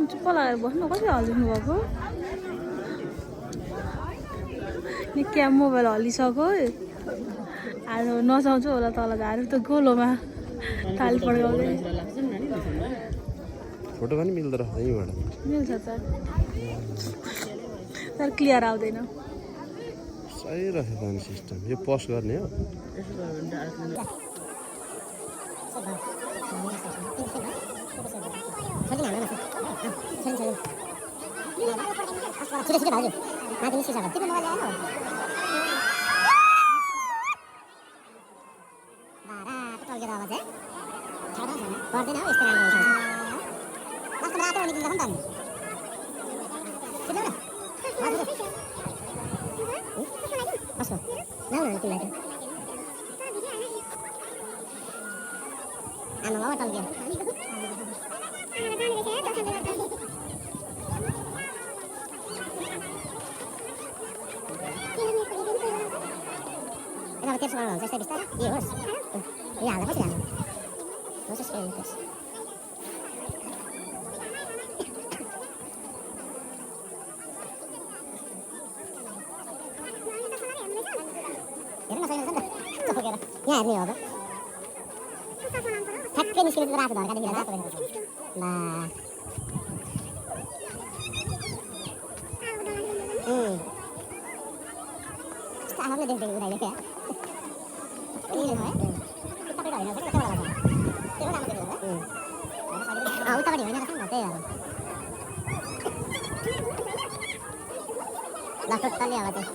चुप्प लगाएर बस्नु कसरी हल्लिनु भएको नि क्याम मोबाइल हल्लिसक्यो आज नचाउँछु होला तल झारेर त गोलोमा ताल पड्काउँदै फोटो पनि मिल्दो रहेछ यहीँबाट मिल्छ तर क्लियर आउँदैन सही रहेछ त सिस्टम यो पोस्ट गर्ने हो छिटो भाउजू माथि निस्किसक्यो तिम्रो मोबाइल ल्याएन बारा टल्केर आवाज है पर्दैन हौ यस्तो राम्रो लास्टमा रातो निक्लिन्छ नि त अनि कसको लाउ न तिमीलाई त आमा बाबा टल्केर त्यसो गर्नु हुन्छ यस्तै बिस्तारै यो होस् यो हाल्दा कसरी हाल्नु होस् यसको हेर्नु न छैन नि त चोकेर यहाँ हेर्ने हो अब ठ्याक्कै निस्किनु रातो धर्कादेखि रातो देखेको यस्तो आफूले देख्दै उठाइले क्या उतापट्टि होइन रहेछ नि त त्यही हो ल टोटल्ली अब चाहिँ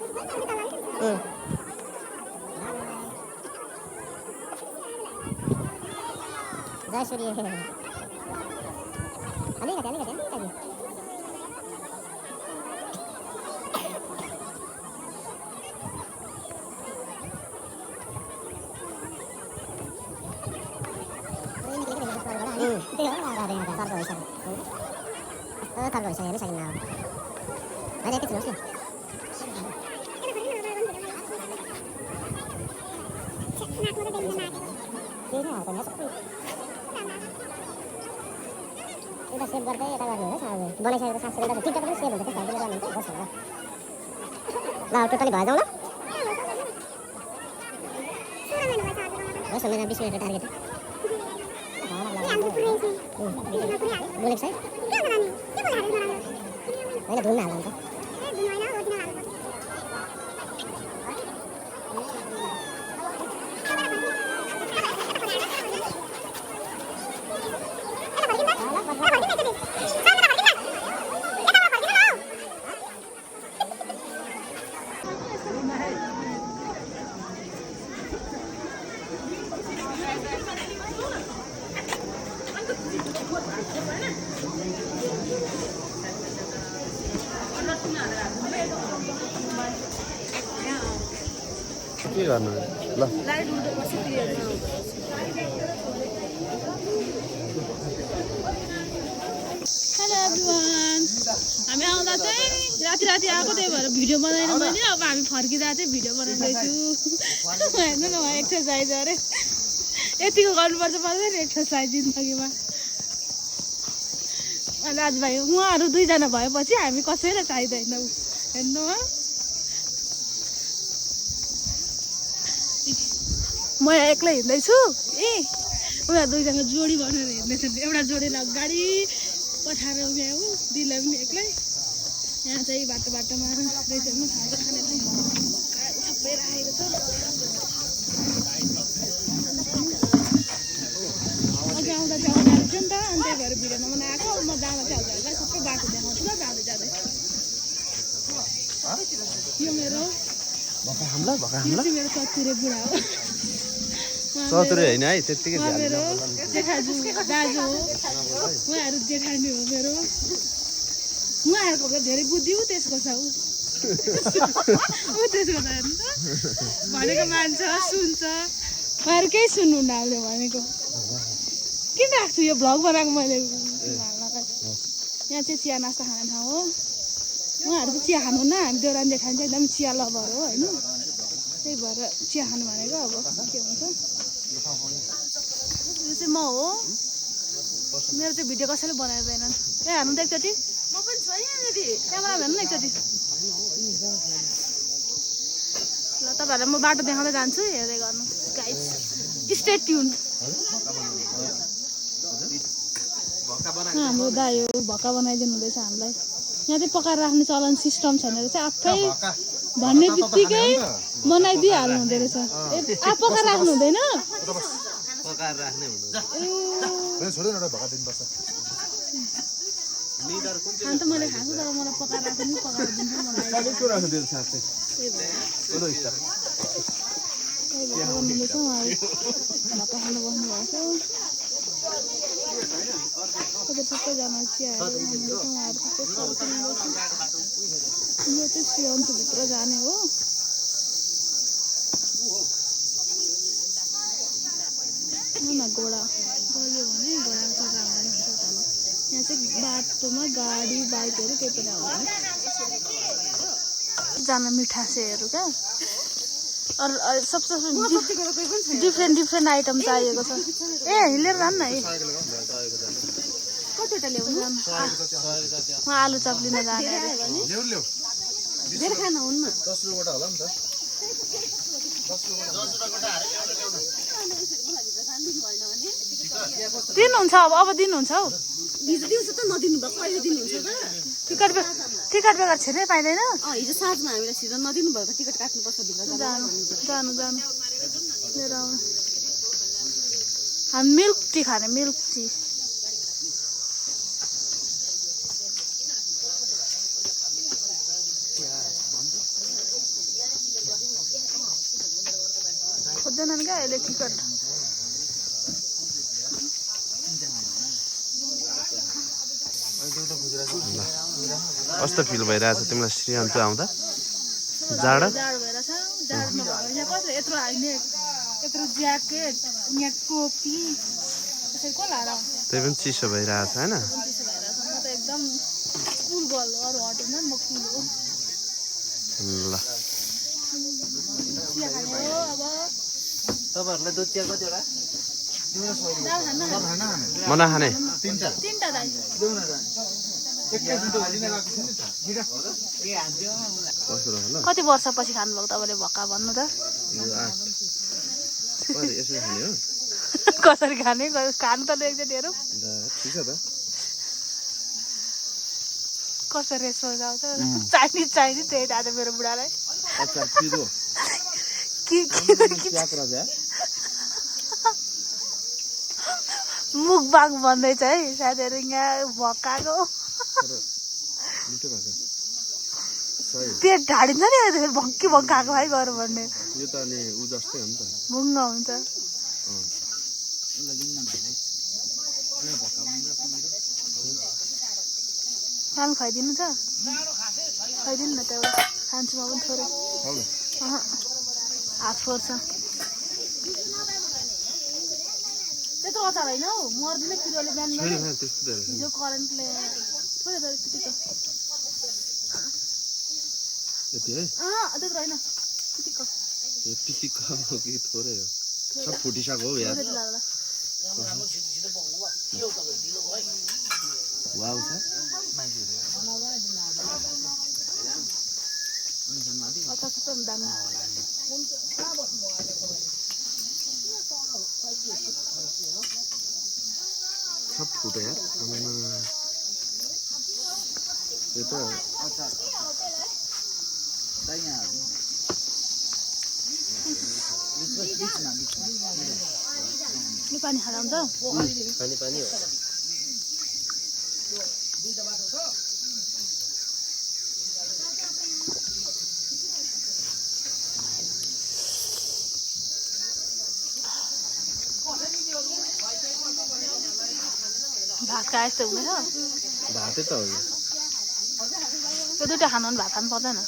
जय सूर्य अलिकति तर्क भइसक्यो हेर्नु सकिन्न अब अहिले एकैछिन होस् न यता सेभ गर्दै यता गर्ने हो बनाइसकेको 7 सेकेन्ड टिकटक पनि सेभ हुन्छ त्यसमा गर्नुहुन्छ बस्छ होला ल टोटली भयो जाउँ ल होस् मेरो 20 मिनेटको टार्गेट बोलेको छ होइन धुन हाल्नु हुन्छ के गर्नु ल हेलो एभ्रिवान हामी आउँदा चाहिँ राति आएको त्यही भएर भिडियो बनाएन मैले अब हामी फर्किँदा चाहिँ भिडियो बनाउँदैछु हेर्नु न एक्सर्साइज अरे यतिको गर्नुपर्छ पर्दैन एक्सर्साइज जिन्दगीमा राजभाइ उहाँहरू 2 जना भएपछि हामी कसैलाई चाहिँदैनौँ हेर्नु म एक्लै हिँड्दैछु उनीहरू 2 जना जोडी बनाएर हिँड्दैछन् एउटा जोडीलाई अगाडि पठाएर उभ्यायो दिदीलाई पनि एक्लै यहाँ चाहिँ बाटोमा रहेछ खाजा खानेलाई सबै राखेको छ अघि आउँदा चाहिँ अगाडि थियो नि त अनि त्यही भएर भिडियो नबनाएको म जाँदा चाहिँ हजुरहरूलाई सबै बाटो देखाउँछु ल जाँदै यो मेरो मेरो चतुरे बुढा हो चतुरे होइन है त्यतिकै मेरो जेठाजु दाजु हो उहाँहरू जेठानी हो मेरो उहाँहरूको धेरै बुद्धि ऊ त्यसको छ ऊ त्यसको छ हेर्नु त भनेको मान्छ सुन्छ उहाँहरू केही सुन्नुहुन्न हामीले भनेको किन राख्छु यो भ्लग बनाएको मैले यहाँ चाहिँ चिया नास्ता खाने ठाउँ हो उहाँहरू चाहिँ चिया खानु न हामी देउरानी जेठानी चाहिँ एकदम चिया लभर हो होइन त्यही भएर चिया खानु भनेको अब के हुन्छ यो चाहिँ म हो मेरो चाहिँ भिडियो कसैले बनाइँदैन ए हान्नु त एकचोटि म पनि छु यहाँनिर क्यामेरा हेर्नु न एकचोटि ल तपाईँहरूलाई म बाटो देखाउँदै जान्छु हेर्दै गर्नु गाइस स्टे ट्युन हाम्रो दाइ हो भक्का बनाइदिनु हुँदैछ हामीलाई यहाँ चाहिँ पकाएर राख्ने चलन सिस्टम छैन रहेछ आफै भन्ने बित्तिकै बनाइदिइहाल्नु हुँदो रहेछ आफ पकाएर राख्नु हुँदैन अन्त मैले खाएको तर मलाई पकाएर राख्नु पकाएर दिन्छु मलाई भन्नुहुँदैछ उहाँहरू भक्का खानु बस्नुभएको सबैजना चियाहरू हुँदैछ उहाँहरू सबै यो चाहिँ श्रीअन्तभित्र जाने हो घोडा गल्यो भने घोडाको चक्का हुँदैन हुन्छ तल यहाँ चाहिँ बाटोमा गाडी बाइकहरू केही पनि आउँदैन जान मिठासेहरू क्या अरू सबसे डिफ्रेन्ट आइटम चाहिएको छ ए हिँडेर जानु न उहाँ आलु चप लिन जाने दिनुहुन्छ अब दिनुहुन्छ हौ दिउँसो त नदिनु भएको कहिले दिनुहुन्छ त टिकट बेगर छिर्नै पाइँदैन हिजो साँझमा हामीलाई छिटो नदिनु भएको टिकट काट्नुपर्छ भित्र जानु लिएर आउनु हामी मिल्क टी खाने मिल्क टी खोज्दैनन् क्या अहिले टिकट कस्तो फिल भइरहेछ तिमीलाई श्रीअन्तु आउँदा जाडो भइरहेछ जाडो नभएको यहाँ कसले यत्रो हाल्ने यत्रो ज्याकेट यहाँ टोपी त्यसरी को लाएर आउँछ त्यही पनि चिसो भइरहेछ होइन चिसो भइरहेछ म त एकदम कुल गर्ल अरू हटेन म कुल हो ल चिया खाने हो अब तपाईहरुलाई दुध चिया कतिवटा म नखाने तीनटा दाइ कति वर्षपछि खानुभएको तपाईँले भक्का भन्नु त कसरी खाने खानु त एकचोटि हेरौँ कसरी रेस्टुरेन्ट आउँछ चाइनिज त्यही आज मेरो बुढालाई मुखबाङ भन्दैछ है साथीहरू यहाँ भक्काको पेट ढाडिन्छ नि भक्की भक्काएको भाइ गरौँ भन्ने यो त अनि उ जस्तै हो नि त भुङ्ग हुन्छ खानु खुवाइदिनु छ खुवाइदिनु न त एउटा खान्छु म पनि थोरै हात फोर्छ त्यत्रो अचार होइन हौ मर्दिनँ किरोले बिहान हिजो करेन्टले थोरै थोरै त्यतिको त्यत्रो होइन पितिक्क हो कि थोरै हो सब फुटिसक्यो हौ यार वाउ छ सब फुट्यो यार यो त पानी खाँदा हुन्छ पानी हो भात खाए जस्तो हुँदैछ भातै त हो त्यो दुइटा खानु भने भात खानु पर्दैन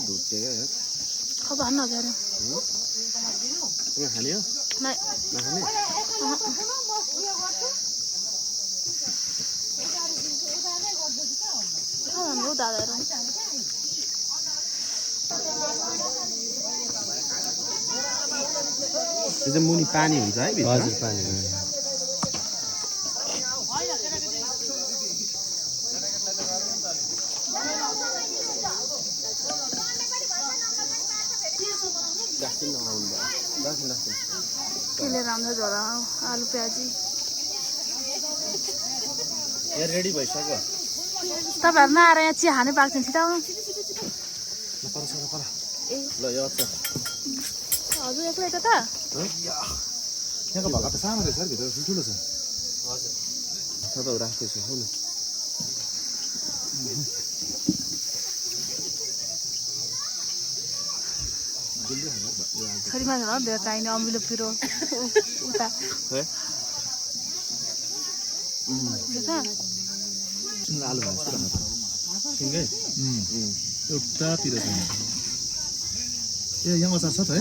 ढुट्यो क्या यार अब हान्न हजुर तिमी खाने हो नै नखाने हाम्रो दादाहरू त्यो चाहिँ मुनि पानी हुन्छ है भित्र हजुर पानी के लिएर आउँछ झोला आलु प्याजी यहाँ रेडी भइसक्यो तपाईँहरू नआएर यहाँ चिया खानै पाएको छैन छिटाउनु ल यो अचार हजुर एक्लै त यहाँको भएका त सानो रहेछ भित्र ठुल्ठुलो छ हजुर सबै राख्दैछु हो न छोरी मान्छे होला धेरै चाहिने अमिलो पिरो उता आलु सँगै एउटा पिरो छैन ए यहाँ अचार छ त है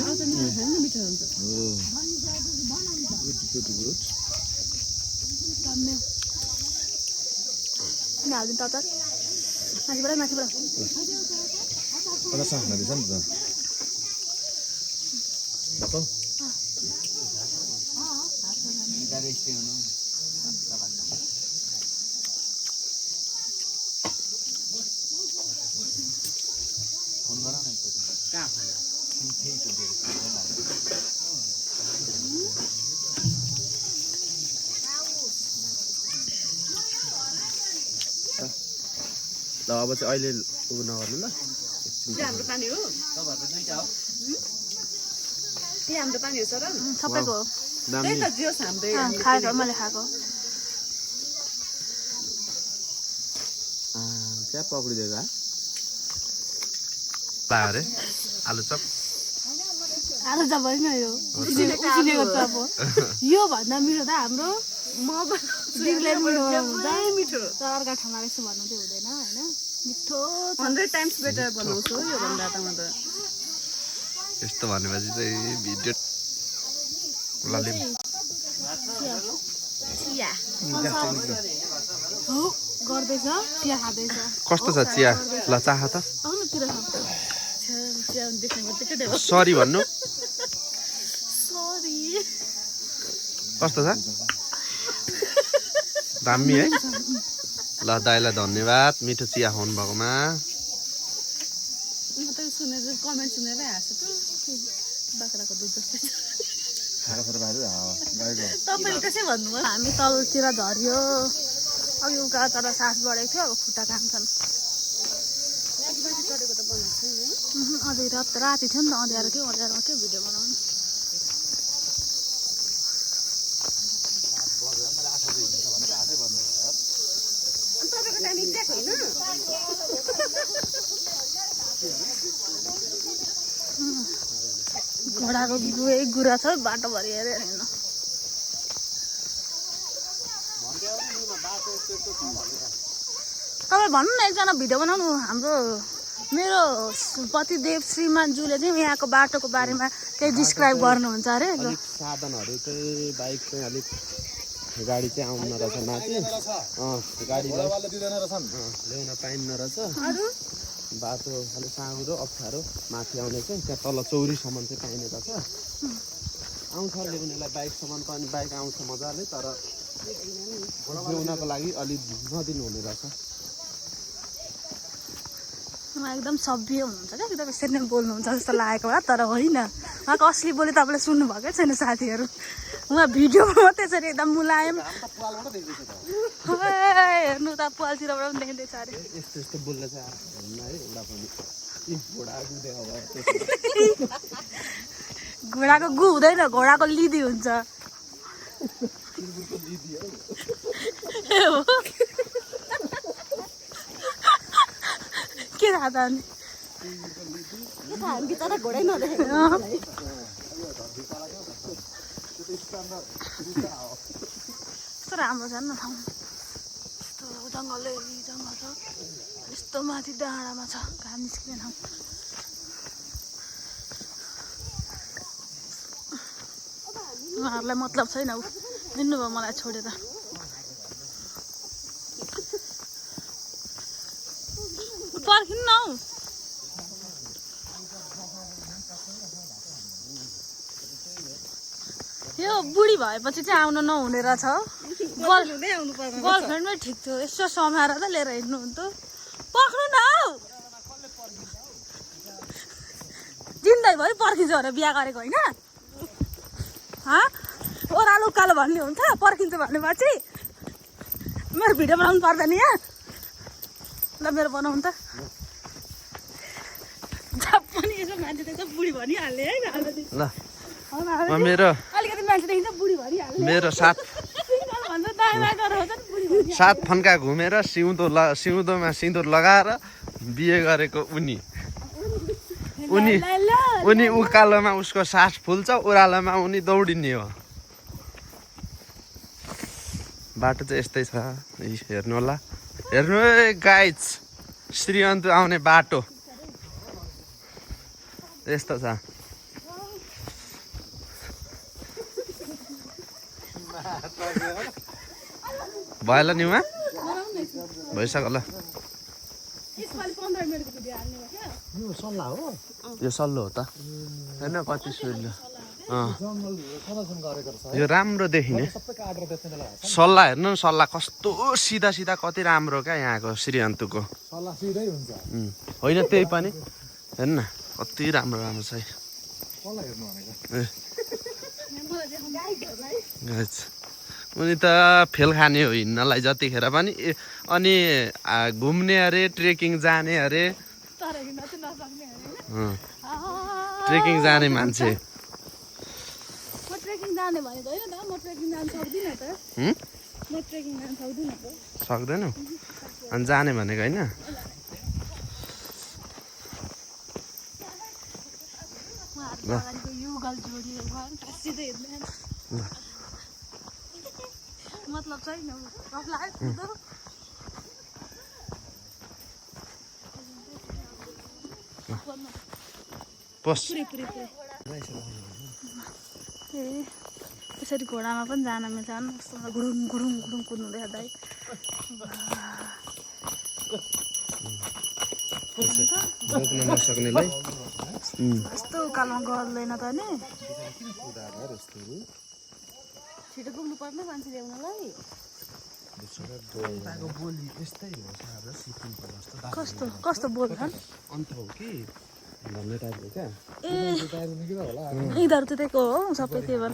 हालिदिनु त अचार माथिबाट माथिबाट अचार साफ नदिन्छ नि त बाटो ल अब चाहिँ अहिले उ नगर्नु ल त्यो हाम्रो पानी हो त्यो हाम्रो पानी हो सर सबैको हो त्यही त जियोस् हाम्रै खाएको मैले खाएको क्या पक्रिदिएको अरे आलु चप आलु त होइन यो उसिनेको चप हो यो भन्दा मिठो त हाम्रो मिठो तर अर्का ठाउँमा यसो भन्नु चाहिँ हुँदैन होइन मिठो 100 टाइम्स बेटर बनाउँछु यो भन्दा त म त यस्तो भनेपछि चाहिँ भिडियो चिया हो गर्दैछ चिया खाँदैछ कस्तो छ चिया ल चाह त आउनु तिर चिया देख्ने बित्तिकै सरी भन्नु सरी कस्तो छ दामी है ल दाइलाई धन्यवाद मिठो चिया खुवाउनु भएकोमा म त सुनेर कमेन्ट सुनेरै हाँसेको बाख्राको दुध जस्तै तपाईँले त्यसै भन्नुभयो हामी तलतिर झऱ्यो अघि उका तर सास बढेको थियो अब खुट्टा काम्छन् अझै राति थियो नि त अँध्यारो थियो अँध्यारोमा के भिडियो बनाउनु तपाईँको टाइम एक्ज्याक्ट होइन घोडाको गुरा छ बाटोभरि हेऱ्यो हेर्नु तपाईँ भन्नु न एकजना भिडियो बनाउनु हाम्रो मेरो पतिदेव श्रीमानज्यूले चाहिँ यहाँको बाटोको बारेमा केही डिस्क्राइब गर्नुहुन्छ अरे अलिक साधनहरू चाहिँ बाइक चाहिँ अलिक गाडी चाहिँ आउन रहेछ माथि गाडी ल्याउन पाइन्न रहेछ बाटो अलिक साँगुरो अप्ठ्यारो माथि आउने चाहिँ त्यहाँ तल चौरीसम्म चाहिँ पाइने रहेछ आउँछ ल्याउनेलाई बाइकसम्म पनि बाइक आउँछ मजाले तर ल्याउनको लागि अलिक नदिनु हुने रहेछ एकदम सभ्य हुनुहुन्छ क्या तपाईँ यसरी नै बोल्नुहुन्छ जस्तो लागेको होला तर होइन उहाँको असली बोली तपाईँले सुन्नुभएकै छैन साथीहरू उहाँ भिडियोमा मात्रै यसरी एकदम मुलायम हेर्नु त पालतिरबाट पनि देखिँदैछ अरे यस्तो यस्तो बोल्दा चाहिँ है एउटा पनि घोडाको गु हुँदैन घोडाको लिदी हुन्छ के थाहा त अनि हामी तर घोडै नदेखेको कस्तो राम्रो छ नि ठाउँ यस्तो जङ्गलै जङ्गल छ यस्तो माथि डाँडामा छ घाम निस्किने ठाउँ उहाँहरूलाई मतलब छैन ऊ दिनुभयो मलाई छोडेर पर्खिनु न हौ यो बुढी भएपछि चाहिँ आउनु नहुने रहेछ गर्लफ्रेन्डमै ठिक थियो यसो समाएर त लिएर हिँड्नुहुन्थ्यो पक्नु न हौ जिन्दै भयो पर्खिन्छ भनेर बिहा गरेको होइन ओह्रालो उकालो भन्ने हुन्छ पर्खिन्छ भनेपछि मेरो भिडियो बनाउनु पर्दैन यहाँ ल मेरो बनाउनु त पनि यसो मान्छे त बुढी भनिहाल्ने है ल मेरो अलिकति मान्छे देखिन्छ बुढी भनिहाल्ने मेरो सात फन्का घुमेर सिउँदोमा सिन्दुर लगाएर बिहे गरेको उनी उकालोमा उसको सास फुल्छ ओह्रालोमा उनी दौडिने हो बाटो चाहिँ यस्तै छ हेर्नु होला हेर्नु गाइज श्रीअन्तु आउने बाटो यस्तो छ भयो ल न्युमा भइसक्यो ल यो सल्लो हो त होइन कति सुल्लो यो राम्रो देखिने सल्लाह हेर्नु न सल्लाह कस्तो सिधा सिधा कति राम्रो क्या यहाँको श्रीअन्तुको होइन त्यही पनि हेर्नु न कति राम्रो राम्रो छ उनी त फेल खाने हो हिँड्नलाई जतिखेर पनि अनि घुम्ने अरे ट्रेकिङ जाने अरे ट्रेकिङ जाने मान्छे सक्दैनौ अनि जाने भनेको होइन मतलब छैन यसरी घोडामा पनि जान मिल्छ घुडुङ घुडुङ घुडुङ कुद्नु देख्दै यस्तो उकालोमा गर्दैन त नि छिटो पुग्नु पर्ने मान्छे ल्याउनलाई कस्तो कस्तो बोल्छन् अन्त हो कि भन्ने टाइपको क्या ए यिनीहरू त त्यहीको हो सबै त्यही भएर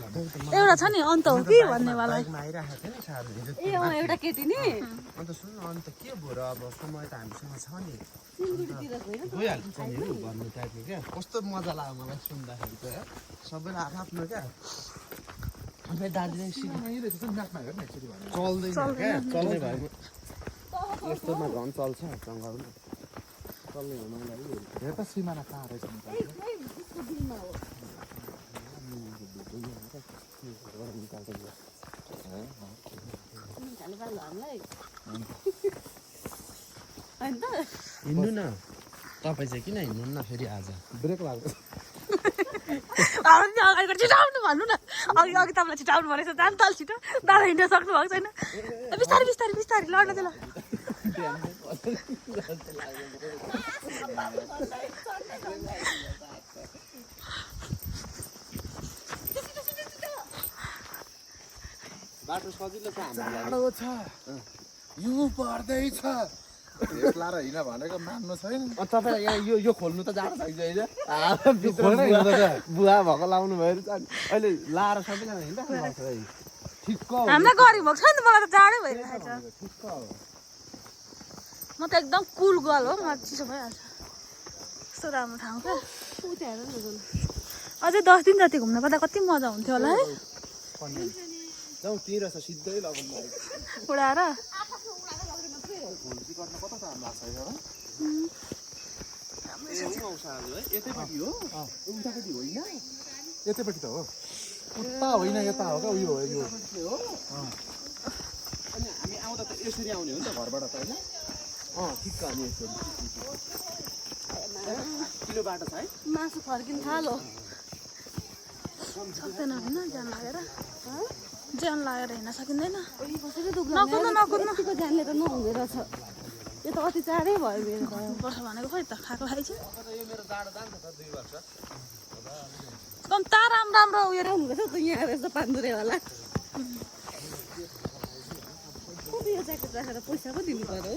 एउटा छ नि अन्त हो कि भन्नेवाला ए एउटा केटी नि अन्त सुन्नु अन्त के भयो र अब समय त हामीसँग छ नि गइहाल्छ नि भन्ने टाइपको क्या कस्तो मजा लाग्यो मलाई सुन्दाखेरि त सबैलाई आफ्नो क्या दार्जिलिङ चल्दैन क्या चल्ने भएको यस्तोमा झन् चल्छ जङ्गलमा चल्ने हुनुको लागि हेर त सिमाना कहाँ रहेछ हिँड्नु न तपाईँ चाहिँ किन हिँड्नु न फेरि आज ब्रेक लाग्छ अगाडि छिटाउनु भन्नु न अघि अघि तपाईँलाई छिटाउनु भनेको छ जानु तल छिटो दादा हिँड्न सक्नु भएको छैन बिस्तारै बिस्तारै बिस्तारै लड्न त ल बाटो सजिलो छ हाम्रो छ यो पर्दैछ यसलाई र हिँड भनेको मान्नु छैन तपाईँ यहाँ यो खोल्नु त जाडो छ बुवा भएको लाउनु भयो अहिले लाएर सबैजना हिँड्दा ठिक्क हामीलाई गरी भएको छ नि त मलाई त जाडै भइरहेको छ म त एकदम कुल गर्ल हो मलाई चिसो भइहाल्छ कस्तो राम्रो ठाउँ क्या अझै 10 दिन जति घुम्न पर्दा कति मजा हुन्थ्यो होला है जाउँ तिर छ सिधै लगाउनु उडाएर यतैपट्टि हो उतापट्टि होइन यतैपट्टि त हो उता होइन यता हो क्या उयो हो यो अनि हामी आउँदा त यसरी आउने हो नि त घरबाट त होइन ठिक्क अनि यसरी किलो बाटो छ है मासु फर्किन थालो सक्दैन होइन ज्यान लागेर हिँड्न सकिँदैन नकुद्नु जान्ने त नहुँदो रहेछ यो त अति चाँडै भयो मेरो वर्ष भनेको खोइ त खाएको खाइ चाहिँ कम तार राम्रो उयो हुँदैछ त यहाँ रहेछ पान्दुरेवाला कति यो ज्याकेट राखेर पैसा पो दिनु पर्यो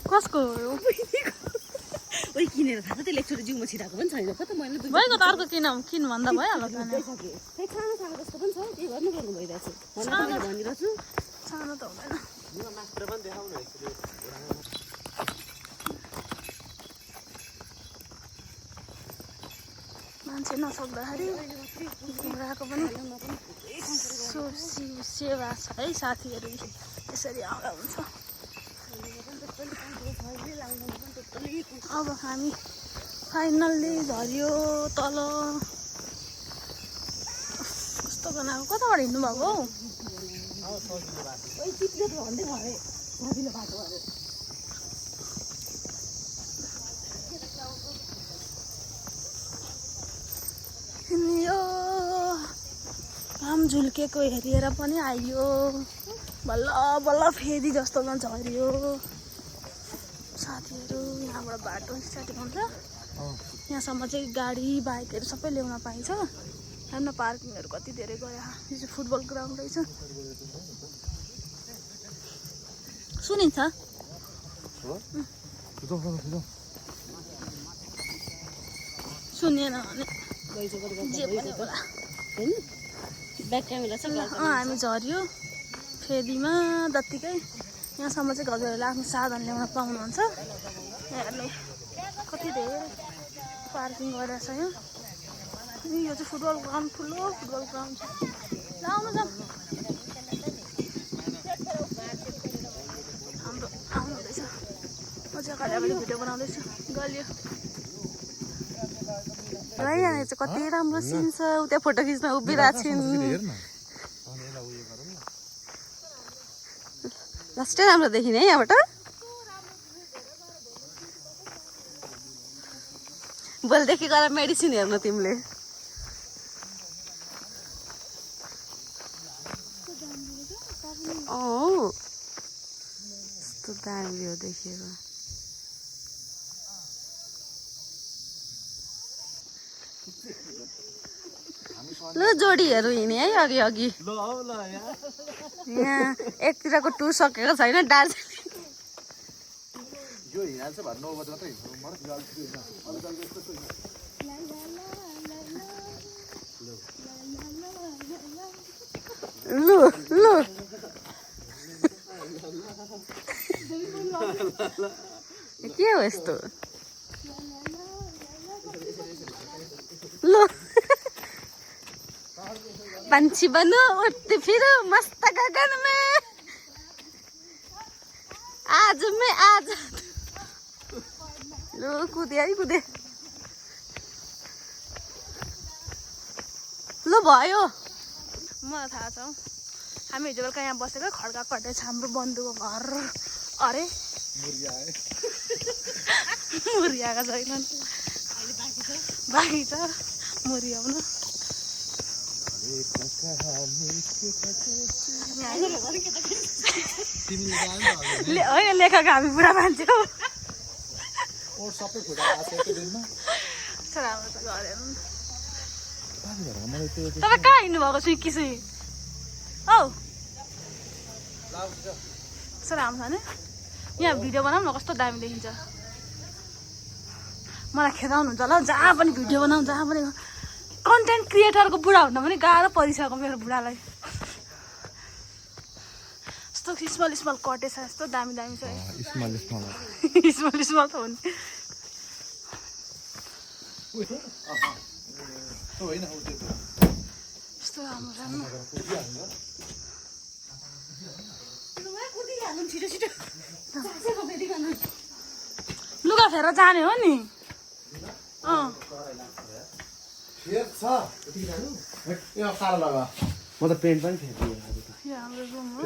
कसको ओइ किनेर थाहा छ त्यसले एकचोटि जिउमा छिराएको पनि छैन त मैले भइगयो त अर्को किन भन्दा भइहाल्यो त खै सानो सानो जस्तो पनि छ के गर्नु भइरहेको छु भनिरहेको छु सानो त हुँदैन मान्छे नसक्दाखेरि घुराएको पनि सेवा छ है साथीहरू यसरी आउँदा हुन्छ अब हामी फाइनल्ली झऱ्यो तल कस्तो बनाएको कताबाट हिँड्नु भएको हौ यो घाम झुल्केको हेरेर पनि आइयो बल्ल बल्ल फेरि जस्तो झऱ्यो साथीहरू यहाँबाट बाटो स्टार्टिङ हुन्छ यहाँसम्म चाहिँ गाडी बाइकहरू सबै ल्याउन पाइन्छ हाम्रो पार्किङहरू कति धेरै गयो यो चाहिँ फुटबल ग्राउन्ड रहेछ सुनिन्छ सुनिएन भने जे पनि होला हामी झऱ्यो फेदीमा जत्तिकै यहाँसम्म चाहिँ हजुरहरूले आफ्नो साधन ल्याउन पाउनुहुन्छ हेर्नु कति धेरै पार्किङ गरेर छ यहाँ यो चाहिँ फुटबल ग्राउन्ड ठुलो फुटबल ग्राउन्ड छ आउनु जाऊँ हाम्रो आउनुहुँदैछ म चाहिँ अगाडि भिडियो बनाउँदैछु गल्यो है यहाँ चाहिँ कति राम्रो सिन छ उता फोटो खिच्न उभिरहेको छिन् लास्टै राम्रो देखिने है यहाँबाट भोलिदेखि गएर मेडिसिन हेर्नु तिमीले यस्तो दामी हो देखेर ल जोडीहरू हिँड्ने है अघि अघि यहाँ एकतिरको टुर सकेको छैन दार्जिलिङ लु लु के हो यस्तो लु पंछी बनो उड़ते फिरो मस्त गगन में आज मैं आज लो कूदे है कूदे लो भयो मलाई थाहा छ हामी हिजो बेलुका यहाँ बसेर खड्का कटेछ हाम्रो बन्धुको घर अरे मुरियाएका छैनन् बाँकी छ मुरियाउन होइन लेखक हामी बुढा मान्छे हो तपाईँ कहाँ हिँड्नु भएको सुइकी सुई औ सर राम्रो छ नि यहाँ भिडियो बनाऊ न कस्तो दामी देखिन्छ मलाई खेदाउनुहुन्छ ल जहाँ पनि भिडियो बनाऊ जहाँ पनि कन्टेन्ट क्रिएटरको बुढा हुन पनि गाह्रो परिसक्यो मेरो बुढालाई यस्तो स्मल स्मल कटेछ यस्तो दामी दामी छ स्मल स्मल त हो नि यस्तो राम्रो राम्रो लुगा फेर जाने हो नि म त पेन्ट पनि फेरिदिएँ हाम्रो रुम हो